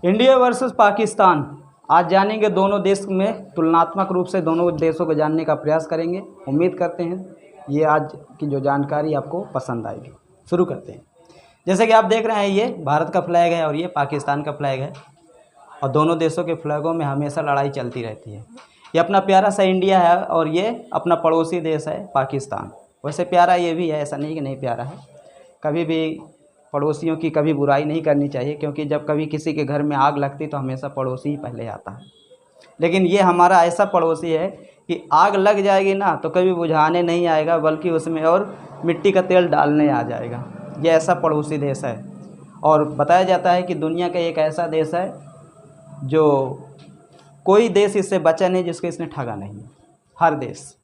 India versus Pakistan. आज जानेंगे दोनों देश में तुलनात्मक रूप से दोनों देशों को जानने का प्रयास करेंगे। उम्मीद करते हैं ये आज की जो जानकारी आपको पसंद आएगी। शुरू करते हैं। जैसे कि आप देख रहे हैं, ये भारत का फ्लैग है और ये पाकिस्तान का फ्लैग है और दोनों देशों के फ्लैगों में हमेशा लड़ाई चलती रहती है। ये अपना प्यारा सा इंडिया है और ये अपना पड़ोसी देश है पाकिस्तान। वैसे प्यारा ये भी है, ऐसा नहीं कि नहीं प्यारा है। कभी भी पड़ोसियों की कभी बुराई नहीं करनी चाहिए, क्योंकि जब कभी किसी के घर में आग लगती तो हमेशा पड़ोसी ही पहले आता है। लेकिन ये हमारा ऐसा पड़ोसी है कि आग लग जाएगी ना तो कभी बुझाने नहीं आएगा, बल्कि उसमें और मिट्टी का तेल डालने आ जाएगा। ये ऐसा पड़ोसी देश है। और बताया जाता है कि दुनिया का एक ऐसा देश है जो कोई देश इससे बचा नहीं जिसको इसने ठगा नहीं। हर देश।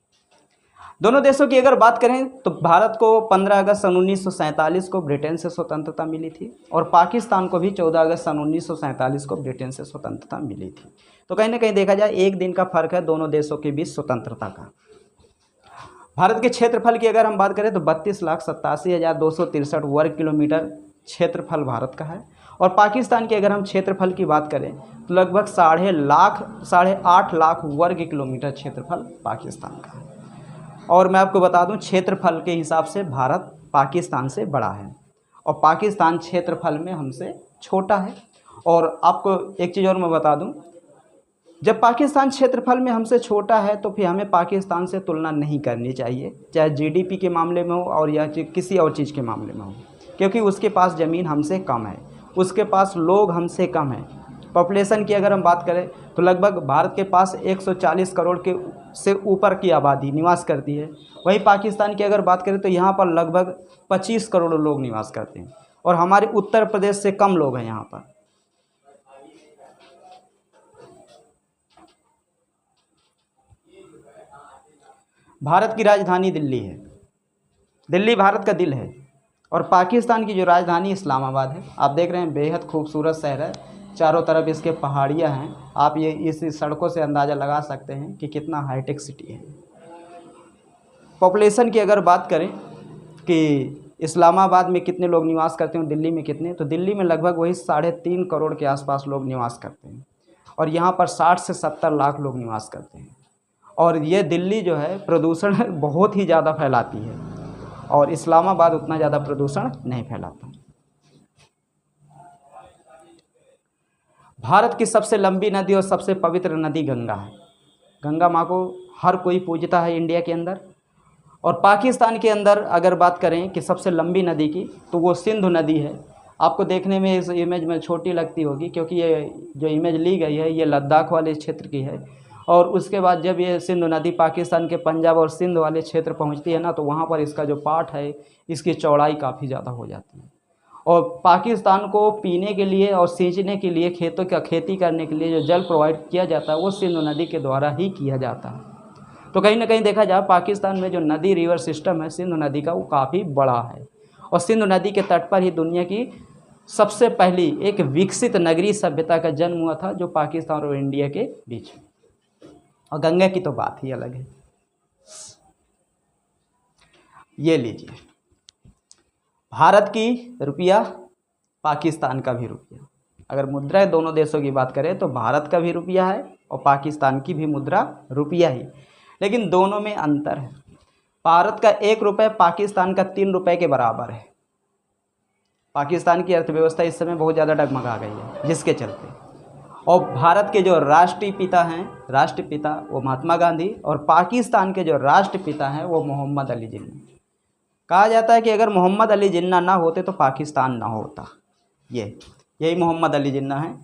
दोनों देशों की अगर बात करें तो भारत को 15 अगस्त सन 1947 को ब्रिटेन से स्वतंत्रता मिली थी और पाकिस्तान को भी 14 अगस्त सन 1947 को ब्रिटेन से स्वतंत्रता मिली थी। तो कहीं ना कहीं देखा जाए एक दिन का फर्क है दोनों देशों के बीच स्वतंत्रता का। भारत के क्षेत्रफल की अगर हम बात करें तो 32,87,263 वर्ग किलोमीटर क्षेत्रफल भारत का है। और पाकिस्तान की अगर हम क्षेत्रफल की बात करें तो लगभग 8.5 लाख वर्ग किलोमीटर क्षेत्रफल पाकिस्तान का है। और मैं आपको बता दूं, क्षेत्रफल के हिसाब से भारत पाकिस्तान से बड़ा है और पाकिस्तान क्षेत्रफल में हमसे छोटा है। और आपको एक चीज़ और मैं बता दूं, जब पाकिस्तान क्षेत्रफल में हमसे छोटा है तो फिर हमें पाकिस्तान से तुलना नहीं करनी चाहिए, चाहे जीडीपी के मामले में हो और या किसी और चीज़ के मामले में हो, क्योंकि उसके पास ज़मीन हमसे कम है, उसके पास लोग हमसे कम हैं। पॉपुलेशन की अगर हम बात करें तो लगभग भारत के पास 140 करोड़ के से ऊपर की आबादी निवास करती है। वहीं पाकिस्तान की अगर बात करें तो यहाँ पर लगभग 25 करोड़ लोग निवास करते हैं और हमारे उत्तर प्रदेश से कम लोग हैं यहाँ पर। भारत की राजधानी दिल्ली है। दिल्ली भारत का दिल है और पाकिस्तान की जो राजधानी इस्लामाबाद है। आप देख रहे हैं बेहद खूबसूरत शहर है, चारों तरफ इसके पहाड़ियाँ हैं। आप ये इस सड़कों से अंदाज़ा लगा सकते हैं कि कितना हाईटेक सिटी है। पॉपुलेशन की अगर बात करें कि इस्लामाबाद में कितने लोग निवास करते हैं, दिल्ली में कितने, तो दिल्ली में लगभग वही 3.5 करोड़ के आसपास लोग निवास करते हैं और यहाँ पर 60 से 70 लाख लोग निवास करते हैं। और ये दिल्ली जो है प्रदूषण बहुत ही ज़्यादा फैलाती है और इस्लामाबाद उतना ज़्यादा प्रदूषण नहीं फैलाता। भारत की सबसे लंबी नदी और सबसे पवित्र नदी गंगा है। गंगा माँ को हर कोई पूजता है इंडिया के अंदर। और पाकिस्तान के अंदर अगर बात करें कि सबसे लंबी नदी की, तो वो सिंधु नदी है। आपको देखने में इस इमेज में छोटी लगती होगी, क्योंकि ये जो इमेज ली गई है ये लद्दाख वाले क्षेत्र की है। और उसके बाद जब ये सिंधु नदी पाकिस्तान के पंजाब और सिंध वाले क्षेत्र पहुँचती है ना, तो वहाँ पर इसका जो पाट है इसकी चौड़ाई काफ़ी ज़्यादा हो जाती है। और पाकिस्तान को पीने के लिए और सींचने के लिए, खेतों का खेती करने के लिए जो जल प्रोवाइड किया जाता है वो सिंधु नदी के द्वारा ही किया जाता है। तो कहीं ना कहीं देखा जाए पाकिस्तान में जो नदी रिवर सिस्टम है सिंधु नदी का, वो काफ़ी बड़ा है। और सिंधु नदी के तट पर ही दुनिया की सबसे पहली एक विकसित नगरीय सभ्यता का जन्म हुआ था, जो पाकिस्तान और इंडिया के बीच में। और गंगा की तो बात ही अलग है। ये लीजिए, भारत की रुपया, पाकिस्तान का भी रुपया। अगर मुद्रा दोनों देशों की बात करें तो भारत का भी रुपया है और पाकिस्तान की भी मुद्रा रुपया ही, लेकिन दोनों में अंतर है। भारत का 1 रुपये पाकिस्तान का 3 रुपये के बराबर है। पाकिस्तान की अर्थव्यवस्था इस समय बहुत ज़्यादा डगमगा गई है, जिसके चलते। और भारत के जो राष्ट्रीय पिता हैं, राष्ट्रपिता वो महात्मा गांधी, और पाकिस्तान के जो राष्ट्रपिता हैं वो मोहम्मद अली जिन्ना। कहा जाता है कि अगर मोहम्मद अली जिन्ना ना होते तो पाकिस्तान ना होता। यही मोहम्मद अली जिन्ना है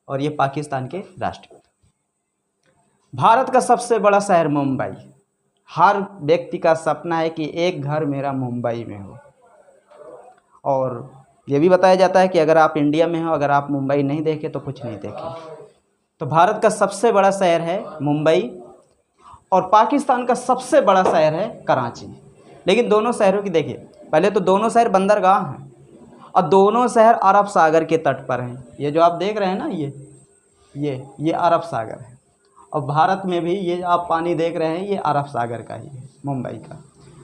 और ये पाकिस्तान के राष्ट्रपिता। भारत का सबसे बड़ा शहर मुंबई। हर व्यक्ति का सपना है कि एक घर मेरा मुंबई में हो। और ये भी बताया जाता है कि अगर आप इंडिया में हो, अगर आप मुंबई नहीं देखे तो कुछ नहीं देखे। तो भारत का सबसे बड़ा शहर है मुंबई और पाकिस्तान का सबसे बड़ा शहर है कराची। लेकिन दोनों शहरों की देखिए, पहले तो दोनों शहर बंदरगाह हैं और दोनों शहर अरब सागर के तट पर हैं। ये जो आप देख रहे हैं ना, ये अरब सागर है। और भारत में भी ये आप पानी देख रहे हैं, ये अरब सागर का ही है, मुंबई का।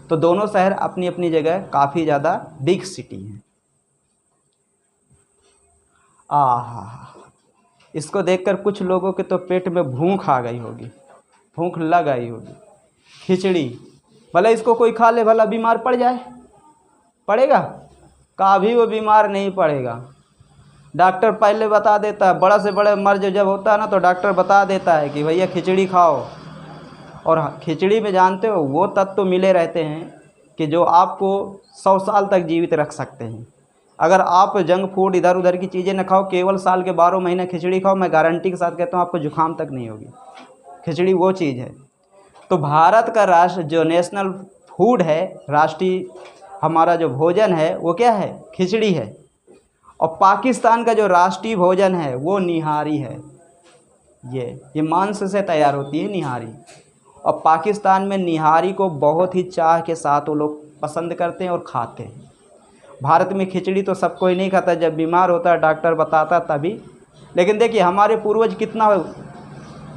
तो दोनों शहर अपनी अपनी जगह काफ़ी ज़्यादा बिग सिटी हैं। इसको देखकर कुछ लोगों के तो पेट में भूख आ गई होगी, भूख लग आई होगी। खिचड़ी, भले इसको कोई खा ले, भला बीमार पड़ जाए, पड़ेगा? कभी वो बीमार नहीं पड़ेगा। डॉक्टर पहले बता देता है, बड़ा से बड़ा मर्ज जब होता है ना तो डॉक्टर बता देता है कि भैया खिचड़ी खाओ। और खिचड़ी में जानते हो वो तत्व मिले रहते हैं कि जो आपको 100 साल तक जीवित रख सकते हैं। अगर आप जंक फूड इधर उधर की चीज़ें न खाओ, केवल साल के 12 महीने खिचड़ी खाओ, मैं गारंटी के साथ कहता हूँ आपको जुकाम तक नहीं होगी। खिचड़ी वो चीज़ है। तो भारत का राष्ट्र जो नेशनल फूड है, राष्ट्रीय हमारा जो भोजन है वो क्या है? खिचड़ी है। और पाकिस्तान का जो राष्ट्रीय भोजन है वो निहारी है। ये मांस से तैयार होती है निहारी। और पाकिस्तान में निहारी को बहुत ही चाह के साथ वो लोग पसंद करते हैं और खाते हैं। भारत में खिचड़ी तो सब कोई नहीं खाता, जब बीमार होता है डॉक्टर बताता तभी। लेकिन देखिए हमारे पूर्वज कितना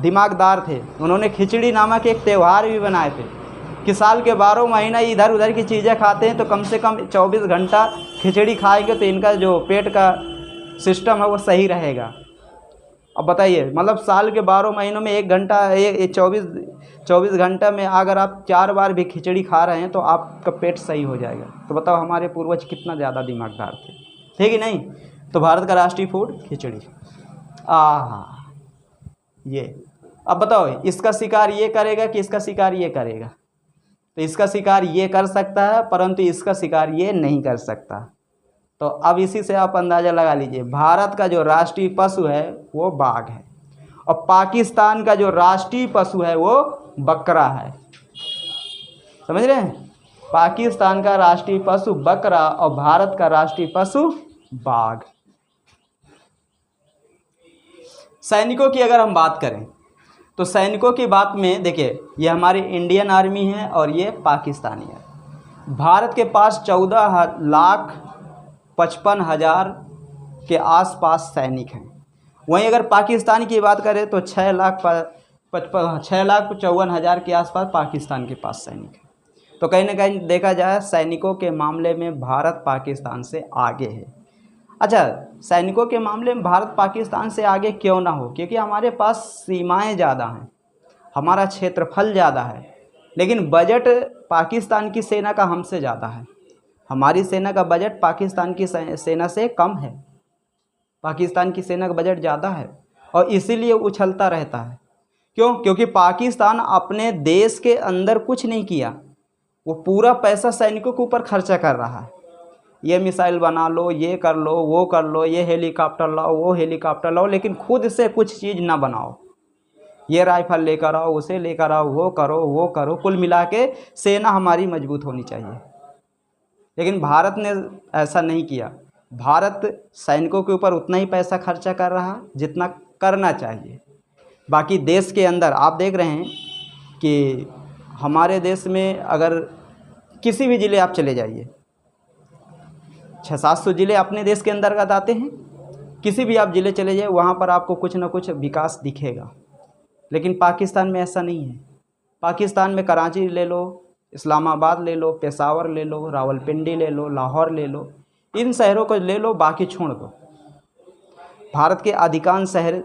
दिमागदार थे, उन्होंने खिचड़ी नामक एक त्यौहार भी बनाए थे कि साल के 12 महीना इधर उधर की चीज़ें खाते हैं तो कम से कम 24 घंटा खिचड़ी खाएंगे तो इनका जो पेट का सिस्टम है वो सही रहेगा। अब बताइए, मतलब साल के 12 महीनों में 1 घंटा 24 घंटा में अगर आप 4 बार भी खिचड़ी खा रहे हैं तो आपका पेट सही हो जाएगा। तो बताओ हमारे पूर्वज कितना ज़्यादा दिमागदार थे कि नहीं? तो भारत का राष्ट्रीय फूड खिचड़ी। ये अब बताओ इसका शिकार ये करेगा कि इसका शिकार ये करेगा? तो इसका शिकार ये कर सकता है, परंतु इसका शिकार ये नहीं कर सकता। तो अब इसी से आप अंदाज़ा लगा लीजिए, भारत का जो राष्ट्रीय पशु है वो बाघ है और पाकिस्तान का जो राष्ट्रीय पशु है वो बकरा है। समझ रहे हैं? पाकिस्तान का राष्ट्रीय पशु बकरा और भारत का राष्ट्रीय पशु बाघ। सैनिकों की अगर हम बात करें तो सैनिकों की बात में देखिए, ये हमारी इंडियन आर्मी है और ये पाकिस्तानी है। भारत के पास 14,55,000 के आसपास सैनिक हैं। वहीं अगर पाकिस्तान की बात करें तो 6,54,000 के आसपास पाकिस्तान के पास सैनिक हैं। तो कहीं ना कहीं देखा जाए सैनिकों के मामले में भारत पाकिस्तान से आगे है। अच्छा, सैनिकों के मामले में भारत पाकिस्तान से आगे क्यों ना हो? क्योंकि हमारे पास सीमाएं ज़्यादा हैं, हमारा क्षेत्रफल ज़्यादा है, लेकिन बजट पाकिस्तान की सेना का हमसे ज़्यादा है। हमारी सेना का बजट पाकिस्तान की सेना से कम है। पाकिस्तान की सेना का बजट ज़्यादा है और इसीलिए उछलता रहता है। क्यों? क्योंकि पाकिस्तान अपने देश के अंदर कुछ नहीं किया, वो पूरा पैसा सैनिकों के ऊपर खर्चा कर रहा है। ये मिसाइल बना लो, ये कर लो, वो कर लो, ये हेलीकॉप्टर लाओ, वो हेलीकॉप्टर लाओ, लेकिन खुद से कुछ चीज़ ना बनाओ। ये राइफल लेकर आओ, उसे लेकर आओ, वो करो, वो करो। कुल मिला के सेना हमारी मजबूत होनी चाहिए, लेकिन भारत ने ऐसा नहीं किया। भारत सैनिकों के ऊपर उतना ही पैसा खर्चा कर रहा जितना करना चाहिए। बाकी देश के अंदर आप देख रहे हैं कि हमारे देश में अगर किसी भी ज़िले आप चले जाइए, 600-700 ज़िले अपने देश के अंतर्गत आते हैं। किसी भी आप ज़िले चले जाए वहाँ पर आपको कुछ ना कुछ विकास दिखेगा, लेकिन पाकिस्तान में ऐसा नहीं है। पाकिस्तान में कराची ले लो, इस्लामाबाद ले लो, पेशावर ले लो, रावलपिंडी ले लो, लाहौर ले लो, इन शहरों को ले लो, बाकी छोड़ दो। भारत के अधिकांश शहर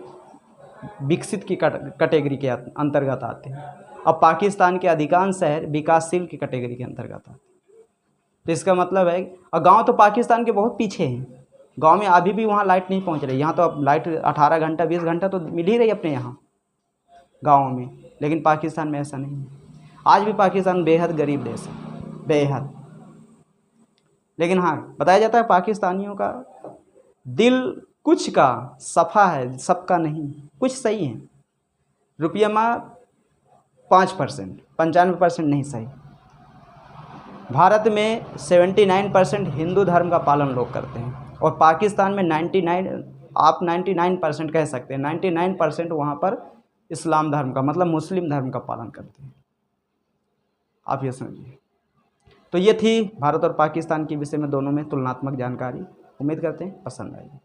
विकसित की कैटेगरी के अंतर्गत आते हैं और पाकिस्तान के अधिकांश शहर विकासशील की कैटेगरी के अंतर्गत आते हैं। तो इसका मतलब है, और गांव तो पाकिस्तान के बहुत पीछे हैं। गांव में अभी भी वहाँ लाइट नहीं पहुँच रही। यहाँ तो अब लाइट 18 घंटा 20 घंटा तो मिल ही रही अपने यहाँ गाँव में, लेकिन पाकिस्तान में ऐसा नहीं है। आज भी पाकिस्तान बेहद गरीब देश है, बेहद। लेकिन हाँ, बताया जाता है पाकिस्तानियों का दिल कुछ का सफ़ा है, सबका नहीं। कुछ सही है, रुपया में 5%, 95% नहीं सही। भारत में 79% हिंदू धर्म का पालन लोग करते हैं और पाकिस्तान में 99% कह सकते हैं, 99% वहाँ पर इस्लाम धर्म का, मतलब मुस्लिम धर्म का पालन करते हैं। आप ये समझिए। तो ये थी भारत और पाकिस्तान के विषय में दोनों में तुलनात्मक जानकारी। उम्मीद करते हैं पसंद आएगी।